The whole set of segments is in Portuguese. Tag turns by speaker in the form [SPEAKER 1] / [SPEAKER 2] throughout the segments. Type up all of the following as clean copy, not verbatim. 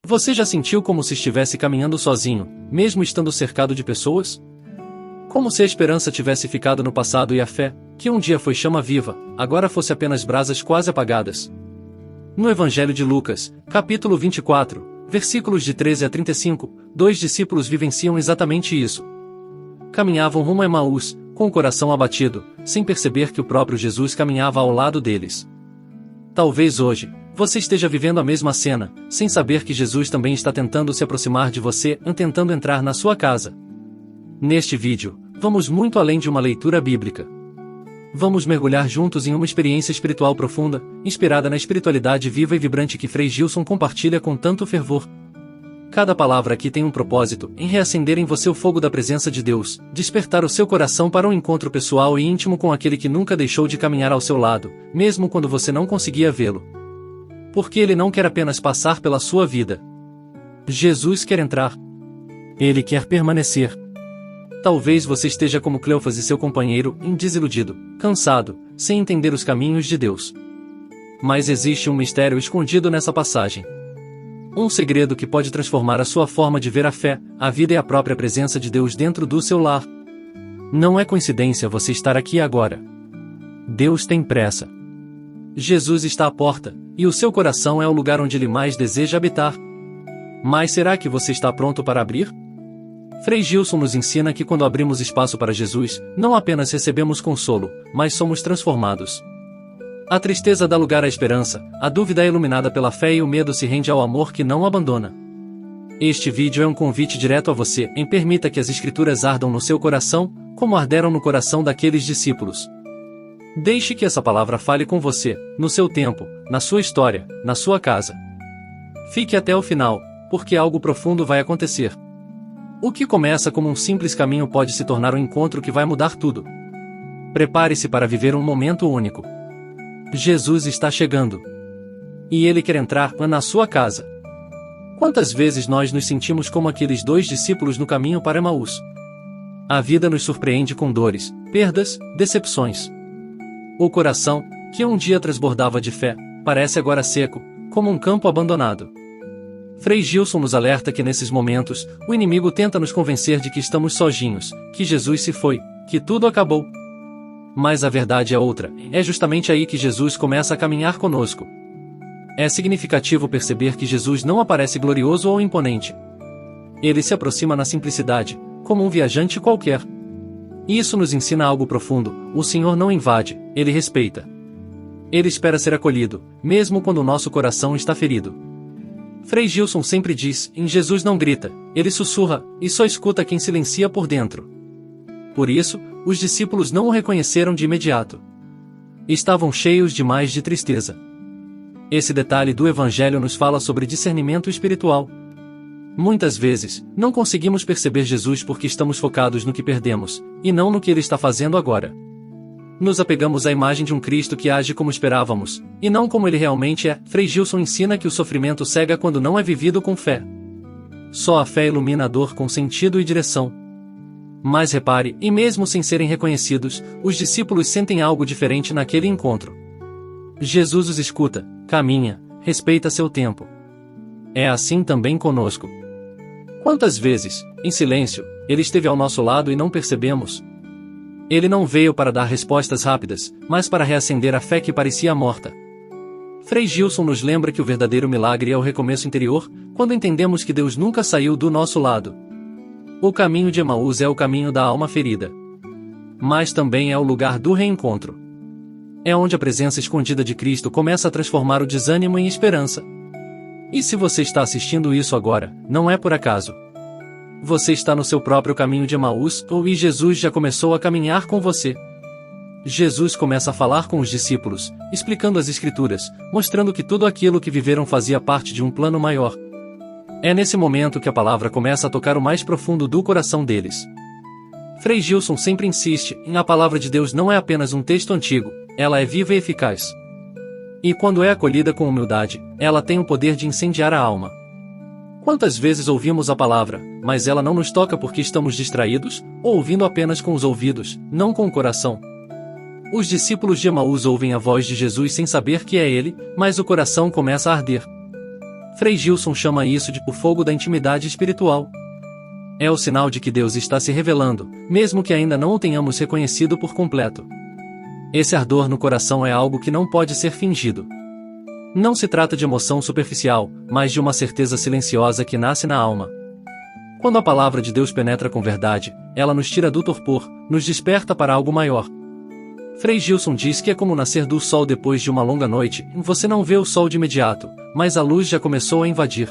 [SPEAKER 1] Você já sentiu como se estivesse caminhando sozinho, mesmo estando cercado de pessoas? Como se a esperança tivesse ficado no passado e a fé, que um dia foi chama viva, agora fosse apenas brasas quase apagadas? No Evangelho de Lucas, capítulo 24, versículos de 13 a 35, 2 discípulos vivenciam exatamente isso. Caminhavam rumo a Emaús, com o coração abatido, sem perceber que o próprio Jesus caminhava ao lado deles. Talvez hoje, você esteja vivendo a mesma cena, sem saber que Jesus também está tentando se aproximar de você, tentando entrar na sua casa. Neste vídeo, vamos muito além de uma leitura bíblica. Vamos mergulhar juntos em uma experiência espiritual profunda, inspirada na espiritualidade viva e vibrante que Frei Gilson compartilha com tanto fervor. Cada palavra aqui tem um propósito, em reacender em você o fogo da presença de Deus, despertar o seu coração para um encontro pessoal e íntimo com aquele que nunca deixou de caminhar ao seu lado, mesmo quando você não conseguia vê-lo. Porque Ele não quer apenas passar pela sua vida. Jesus quer entrar. Ele quer permanecer. Talvez você esteja como Cleofas e seu companheiro, desiludido, cansado, sem entender os caminhos de Deus. Mas existe um mistério escondido nessa passagem. Um segredo que pode transformar a sua forma de ver a fé, a vida e a própria presença de Deus dentro do seu lar. Não é coincidência você estar aqui agora. Deus tem pressa. Jesus está à porta, e o seu coração é o lugar onde Ele mais deseja habitar. Mas será que você está pronto para abrir? Frei Gilson nos ensina que quando abrimos espaço para Jesus, não apenas recebemos consolo, mas somos transformados. A tristeza dá lugar à esperança, a dúvida é iluminada pela fé e o medo se rende ao amor que não abandona. Este vídeo é um convite direto a você, permita que as Escrituras ardam no seu coração, como arderam no coração daqueles discípulos. Deixe que essa palavra fale com você, no seu tempo, na sua história, na sua casa. Fique até o final, porque algo profundo vai acontecer. O que começa como um simples caminho pode se tornar um encontro que vai mudar tudo. Prepare-se para viver um momento único. Jesus está chegando. E Ele quer entrar na sua casa. Quantas vezes nós nos sentimos como aqueles dois discípulos no caminho para Emaús? A vida nos surpreende com dores, perdas, decepções. O coração, que um dia transbordava de fé, parece agora seco, como um campo abandonado. Frei Gilson nos alerta que nesses momentos, o inimigo tenta nos convencer de que estamos sozinhos, que Jesus se foi, que tudo acabou. Mas a verdade é outra, é justamente aí que Jesus começa a caminhar conosco. É significativo perceber que Jesus não aparece glorioso ou imponente. Ele se aproxima na simplicidade, como um viajante qualquer. E isso nos ensina algo profundo: o Senhor não invade, Ele respeita. Ele espera ser acolhido, mesmo quando o nosso coração está ferido. Frei Gilson sempre diz: Jesus não grita, Ele sussurra, e só escuta quem silencia por dentro. Por isso, os discípulos não o reconheceram de imediato. Estavam cheios demais de tristeza. Esse detalhe do Evangelho nos fala sobre discernimento espiritual. Muitas vezes, não conseguimos perceber Jesus porque estamos focados no que perdemos, e não no que Ele está fazendo agora. Nos apegamos à imagem de um Cristo que age como esperávamos, e não como Ele realmente é. Frei Gilson ensina que o sofrimento cega quando não é vivido com fé. Só a fé ilumina a dor com sentido e direção. Mas repare, e mesmo sem serem reconhecidos, os discípulos sentem algo diferente naquele encontro. Jesus os escuta, caminha, respeita seu tempo. É assim também conosco. Quantas vezes, em silêncio, Ele esteve ao nosso lado e não percebemos? Ele não veio para dar respostas rápidas, mas para reacender a fé que parecia morta. Frei Gilson nos lembra que o verdadeiro milagre é o recomeço interior, quando entendemos que Deus nunca saiu do nosso lado. O caminho de Emaús é o caminho da alma ferida. Mas também é o lugar do reencontro. É onde a presença escondida de Cristo começa a transformar o desânimo em esperança. E se você está assistindo isso agora, não é por acaso. Você está no seu próprio caminho de Emaús, e Jesus já começou a caminhar com você. Jesus começa a falar com os discípulos, explicando as Escrituras, mostrando que tudo aquilo que viveram fazia parte de um plano maior. É nesse momento que a palavra começa a tocar o mais profundo do coração deles. Frei Gilson sempre insiste: a palavra de Deus não é apenas um texto antigo, ela é viva e eficaz. E quando é acolhida com humildade, ela tem o poder de incendiar a alma. Quantas vezes ouvimos a palavra, mas ela não nos toca porque estamos distraídos, ou ouvindo apenas com os ouvidos, não com o coração? Os discípulos de Emaús ouvem a voz de Jesus sem saber que é Ele, mas o coração começa a arder. Frei Gilson chama isso de o fogo da intimidade espiritual. É o sinal de que Deus está se revelando, mesmo que ainda não o tenhamos reconhecido por completo. Esse ardor no coração é algo que não pode ser fingido. Não se trata de emoção superficial, mas de uma certeza silenciosa que nasce na alma. Quando a palavra de Deus penetra com verdade, ela nos tira do torpor, nos desperta para algo maior. Frei Gilson diz que é como nascer do sol depois de uma longa noite, você não vê o sol de imediato, mas a luz já começou a invadir.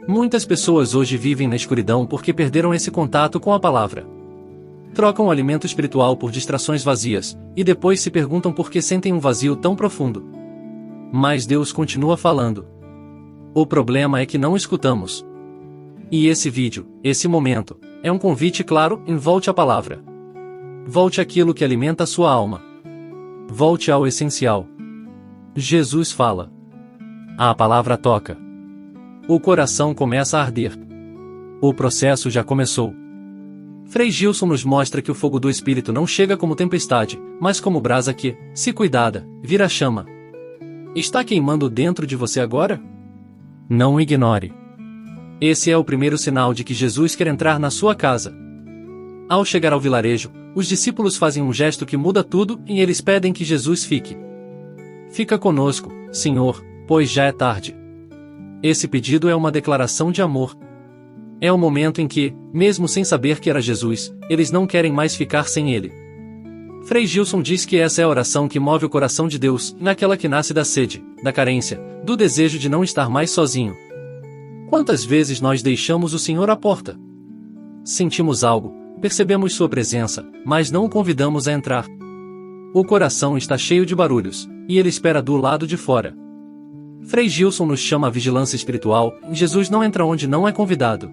[SPEAKER 1] Muitas pessoas hoje vivem na escuridão porque perderam esse contato com a palavra. Trocam o alimento espiritual por distrações vazias, e depois se perguntam por que sentem um vazio tão profundo. Mas Deus continua falando. O problema é que não escutamos. E esse vídeo, esse momento, é um convite claro em volte à palavra. Volte àquilo que alimenta a sua alma. Volte ao essencial. Jesus fala. A palavra toca. O coração começa a arder. O processo já começou. Frei Gilson nos mostra que o fogo do Espírito não chega como tempestade, mas como brasa que, se cuidada, vira chama. Está queimando dentro de você agora? Não o ignore. Esse é o primeiro sinal de que Jesus quer entrar na sua casa. Ao chegar ao vilarejo, os discípulos fazem um gesto que muda tudo e eles pedem que Jesus fique. Fica conosco, Senhor, pois já é tarde. Esse pedido é uma declaração de amor. É o momento em que, mesmo sem saber que era Jesus, eles não querem mais ficar sem ele. Frei Gilson diz que essa é a oração que move o coração de Deus, naquela que nasce da sede, da carência, do desejo de não estar mais sozinho. Quantas vezes nós deixamos o Senhor à porta? Sentimos algo, percebemos sua presença, mas não o convidamos a entrar. O coração está cheio de barulhos, e ele espera do lado de fora. Frei Gilson nos chama à vigilância espiritual, e Jesus não entra onde não é convidado.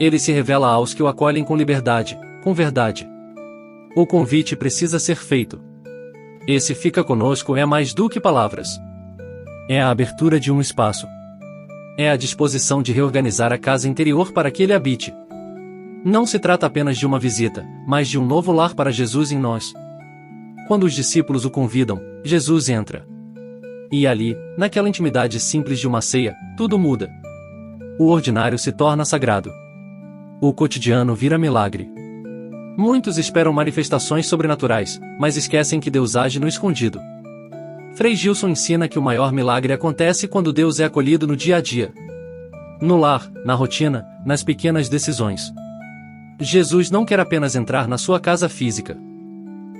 [SPEAKER 1] Ele se revela aos que o acolhem com liberdade, com verdade. O convite precisa ser feito. Esse fica conosco é mais do que palavras. É a abertura de um espaço. É a disposição de reorganizar a casa interior para que ele habite. Não se trata apenas de uma visita, mas de um novo lar para Jesus em nós. Quando os discípulos o convidam, Jesus entra. E ali, naquela intimidade simples de uma ceia, tudo muda. O ordinário se torna sagrado. O cotidiano vira milagre. Muitos esperam manifestações sobrenaturais, mas esquecem que Deus age no escondido. Frei Gilson ensina que o maior milagre acontece quando Deus é acolhido no dia a dia. No lar, na rotina, nas pequenas decisões. Jesus não quer apenas entrar na sua casa física.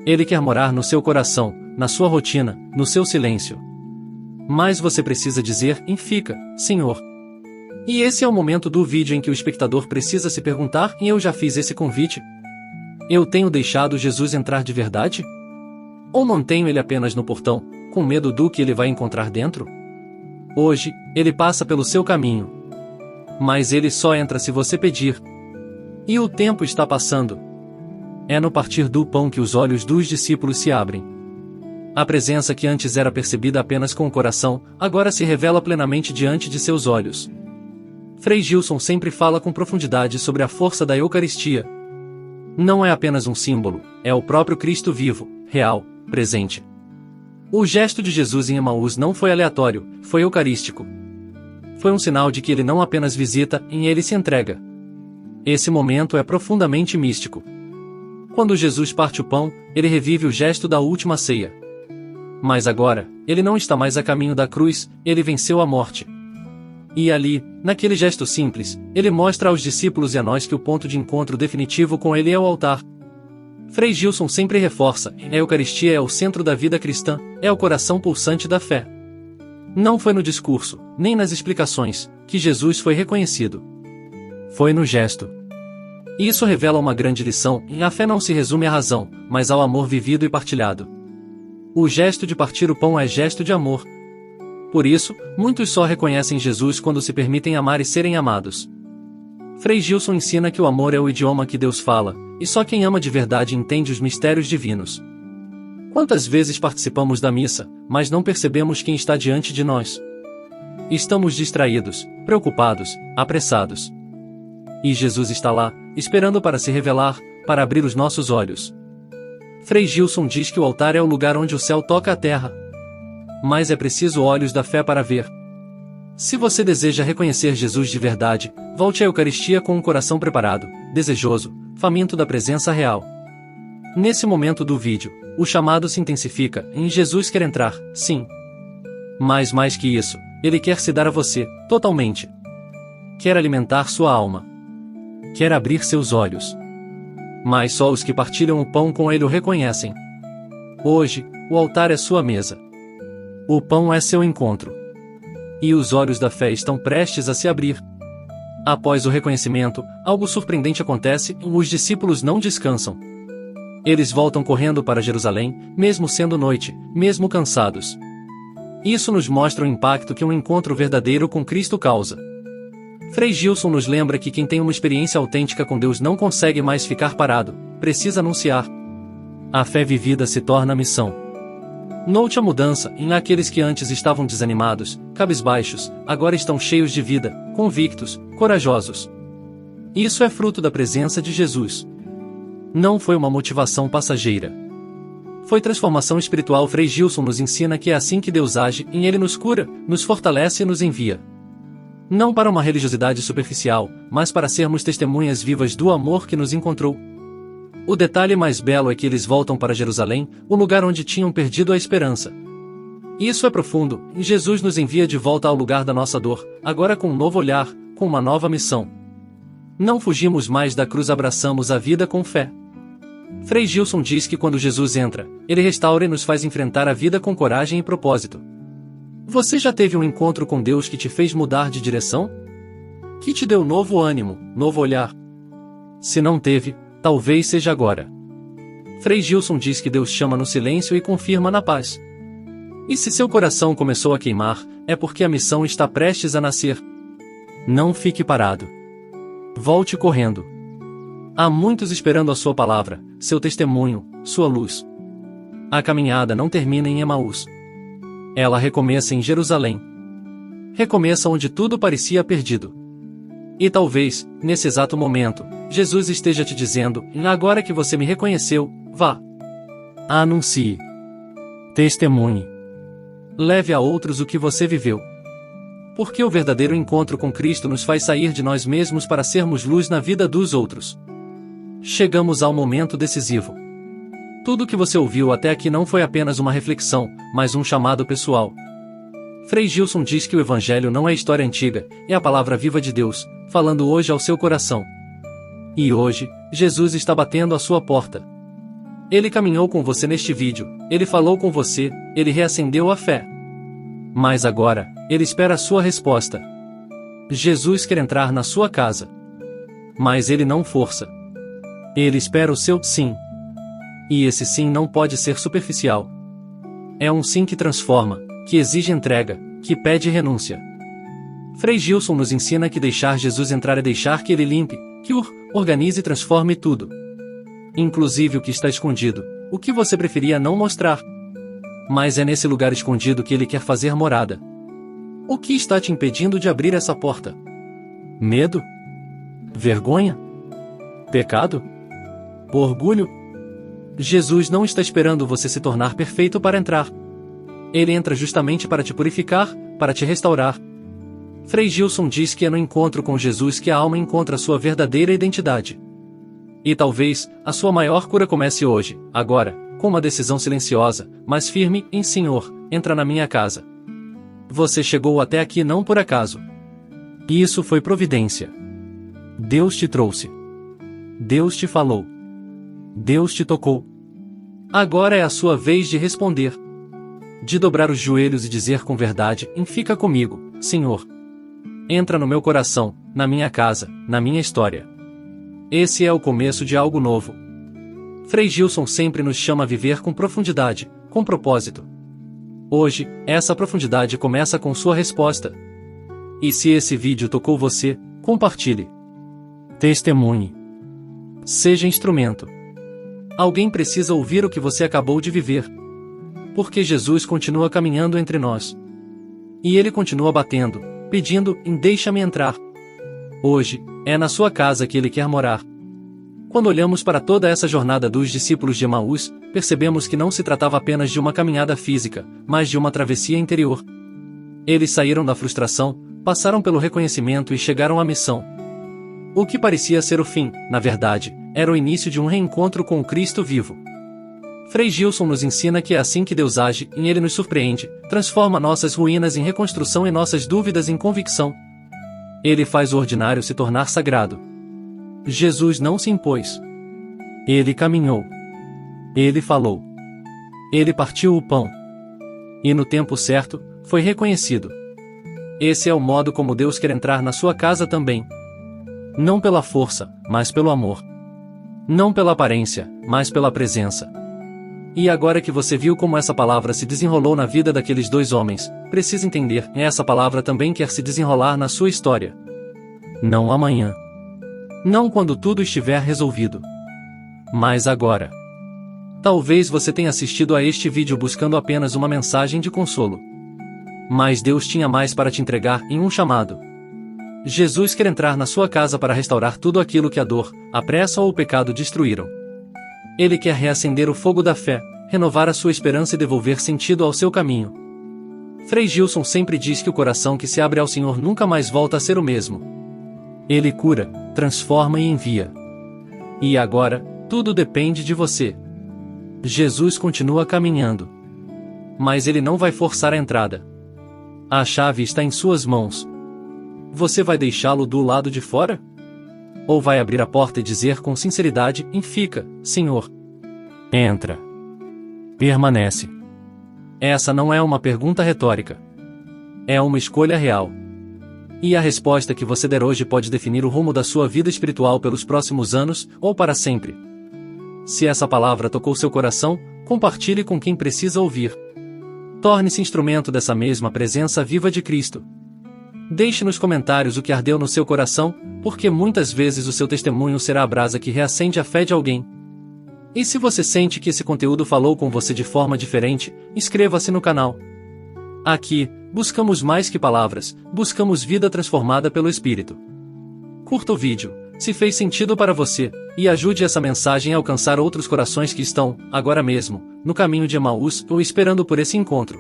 [SPEAKER 1] Ele quer morar no seu coração, na sua rotina, no seu silêncio. Mas você precisa dizer, fica, Senhor. E esse é o momento do vídeo em que o espectador precisa se perguntar, eu já fiz esse convite? Eu tenho deixado Jesus entrar de verdade? Ou mantenho ele apenas no portão, com medo do que ele vai encontrar dentro? Hoje, ele passa pelo seu caminho. Mas ele só entra se você pedir. E o tempo está passando. É no partir do pão que os olhos dos discípulos se abrem. A presença que antes era percebida apenas com o coração, agora se revela plenamente diante de seus olhos. Frei Gilson sempre fala com profundidade sobre a força da Eucaristia. Não é apenas um símbolo, é o próprio Cristo vivo, real, presente. O gesto de Jesus em Emaús não foi aleatório, foi eucarístico. Foi um sinal de que ele não apenas visita, ele se entrega. Esse momento é profundamente místico. Quando Jesus parte o pão, ele revive o gesto da última ceia. Mas agora, ele não está mais a caminho da cruz, ele venceu a morte. E ali, naquele gesto simples, ele mostra aos discípulos e a nós que o ponto de encontro definitivo com ele é o altar. Frei Gilson sempre reforça, a Eucaristia é o centro da vida cristã, é o coração pulsante da fé. Não foi no discurso, nem nas explicações, que Jesus foi reconhecido. Foi no gesto. E isso revela uma grande lição, a fé não se resume à razão, mas ao amor vivido e partilhado. O gesto de partir o pão é gesto de amor. Por isso, muitos só reconhecem Jesus quando se permitem amar e serem amados. Frei Gilson ensina que o amor é o idioma que Deus fala, e só quem ama de verdade entende os mistérios divinos. Quantas vezes participamos da missa, mas não percebemos quem está diante de nós? Estamos distraídos, preocupados, apressados. E Jesus está lá, esperando para se revelar, para abrir os nossos olhos. Frei Gilson diz que o altar é o lugar onde o céu toca a terra. Mas é preciso olhos da fé para ver. Se você deseja reconhecer Jesus de verdade, volte à Eucaristia com um coração preparado, desejoso, faminto da presença real. Nesse momento do vídeo, o chamado se intensifica em Jesus quer entrar, sim. Mas mais que isso, Ele quer se dar a você, totalmente. Quer alimentar sua alma. Quer abrir seus olhos. Mas só os que partilham o pão com Ele o reconhecem. Hoje, o altar é sua mesa. O pão é seu encontro. E os olhos da fé estão prestes a se abrir. Após o reconhecimento, algo surpreendente acontece e os discípulos não descansam. Eles voltam correndo para Jerusalém, mesmo sendo noite, mesmo cansados. Isso nos mostra o impacto que um encontro verdadeiro com Cristo causa. Frei Gilson nos lembra que quem tem uma experiência autêntica com Deus não consegue mais ficar parado, precisa anunciar. A fé vivida se torna missão. Note a mudança em aqueles que antes estavam desanimados, cabisbaixos, agora estão cheios de vida, convictos, corajosos. Isso é fruto da presença de Jesus. Não foi uma motivação passageira. Foi transformação espiritual. Frei Gilson nos ensina que é assim que Deus age, em Ele nos cura, nos fortalece e nos envia. Não para uma religiosidade superficial, mas para sermos testemunhas vivas do amor que nos encontrou. O detalhe mais belo é que eles voltam para Jerusalém, o lugar onde tinham perdido a esperança. Isso é profundo, e Jesus nos envia de volta ao lugar da nossa dor, agora com um novo olhar, com uma nova missão. Não fugimos mais da cruz, abraçamos a vida com fé. Frei Gilson diz que quando Jesus entra, Ele restaura e nos faz enfrentar a vida com coragem e propósito. Você já teve um encontro com Deus que te fez mudar de direção? Que te deu novo ânimo, novo olhar? Se não teve, talvez seja agora. Frei Gilson diz que Deus chama no silêncio e confirma na paz. E se seu coração começou a queimar, é porque a missão está prestes a nascer. Não fique parado. Volte correndo. Há muitos esperando a sua palavra, seu testemunho, sua luz. A caminhada não termina em Emaús. Ela recomeça em Jerusalém. Recomeça onde tudo parecia perdido. E talvez, nesse exato momento, Jesus esteja te dizendo, agora que você me reconheceu, vá. Anuncie. Testemunhe. Leve a outros o que você viveu. Porque o verdadeiro encontro com Cristo nos faz sair de nós mesmos para sermos luz na vida dos outros. Chegamos ao momento decisivo. Tudo o que você ouviu até aqui não foi apenas uma reflexão, mas um chamado pessoal. Frei Gilson diz que o Evangelho não é história antiga, é a palavra viva de Deus, falando hoje ao seu coração. E hoje, Jesus está batendo à sua porta. Ele caminhou com você neste vídeo, Ele falou com você, Ele reacendeu a fé. Mas agora, Ele espera a sua resposta. Jesus quer entrar na sua casa. Mas Ele não força. Ele espera o seu sim. E esse sim não pode ser superficial. É um sim que transforma, que exige entrega, que pede renúncia. Frei Gilson nos ensina que deixar Jesus entrar é deixar que Ele limpe, que organize e transforme tudo. Inclusive o que está escondido, o que você preferia não mostrar. Mas é nesse lugar escondido que Ele quer fazer morada. O que está te impedindo de abrir essa porta? Medo? Vergonha? Pecado? Orgulho? Jesus não está esperando você se tornar perfeito para entrar. Ele entra justamente para te purificar, para te restaurar. Frei Gilson diz que é no encontro com Jesus que a alma encontra sua verdadeira identidade. E talvez, a sua maior cura comece hoje, agora, com uma decisão silenciosa, mas firme, em Senhor, entra na minha casa. Você chegou até aqui não por acaso. E isso foi providência. Deus te trouxe. Deus te falou. Deus te tocou. Agora é a sua vez de responder. De dobrar os joelhos e dizer com verdade, fica comigo, Senhor. Entra no meu coração, na minha casa, na minha história. Esse é o começo de algo novo. Frei Gilson sempre nos chama a viver com profundidade, com propósito. Hoje, essa profundidade começa com sua resposta. E se esse vídeo tocou você, compartilhe. Testemunhe. Seja instrumento. Alguém precisa ouvir o que você acabou de viver. Porque Jesus continua caminhando entre nós. E Ele continua batendo, pedindo, deixa-me entrar. Hoje, é na sua casa que Ele quer morar. Quando olhamos para toda essa jornada dos discípulos de Emaús, percebemos que não se tratava apenas de uma caminhada física, mas de uma travessia interior. Eles saíram da frustração, passaram pelo reconhecimento e chegaram à missão. O que parecia ser o fim, na verdade, era o início de um reencontro com o Cristo vivo. Frei Gilson nos ensina que é assim que Deus age, e Ele nos surpreende, transforma nossas ruínas em reconstrução e nossas dúvidas em convicção. Ele faz o ordinário se tornar sagrado. Jesus não se impôs. Ele caminhou. Ele falou. Ele partiu o pão. E no tempo certo, foi reconhecido. Esse é o modo como Deus quer entrar na sua casa também. Não pela força, mas pelo amor. Não pela aparência, mas pela presença. E agora que você viu como essa palavra se desenrolou na vida daqueles dois homens, precisa entender, essa palavra também quer se desenrolar na sua história. Não amanhã. Não quando tudo estiver resolvido. Mas agora. Talvez você tenha assistido a este vídeo buscando apenas uma mensagem de consolo. Mas Deus tinha mais para te entregar em um chamado. Jesus quer entrar na sua casa para restaurar tudo aquilo que a dor, a pressa ou o pecado destruíram. Ele quer reacender o fogo da fé, renovar a sua esperança e devolver sentido ao seu caminho. Frei Gilson sempre diz que o coração que se abre ao Senhor nunca mais volta a ser o mesmo. Ele cura, transforma e envia. E agora, tudo depende de você. Jesus continua caminhando. Mas ele não vai forçar a entrada. A chave está em suas mãos. Você vai deixá-lo do lado de fora? Ou vai abrir a porta e dizer com sinceridade, fica, Senhor. Entra. Permanece. Essa não é uma pergunta retórica. É uma escolha real. E a resposta que você der hoje pode definir o rumo da sua vida espiritual pelos próximos anos, ou para sempre. Se essa palavra tocou seu coração, compartilhe com quem precisa ouvir. Torne-se instrumento dessa mesma presença viva de Cristo. Deixe nos comentários o que ardeu no seu coração, porque muitas vezes o seu testemunho será a brasa que reacende a fé de alguém. E se você sente que esse conteúdo falou com você de forma diferente, inscreva-se no canal. Aqui, buscamos mais que palavras, buscamos vida transformada pelo Espírito. Curta o vídeo, se fez sentido para você, e ajude essa mensagem a alcançar outros corações que estão, agora mesmo, no caminho de Emaús ou esperando por esse encontro.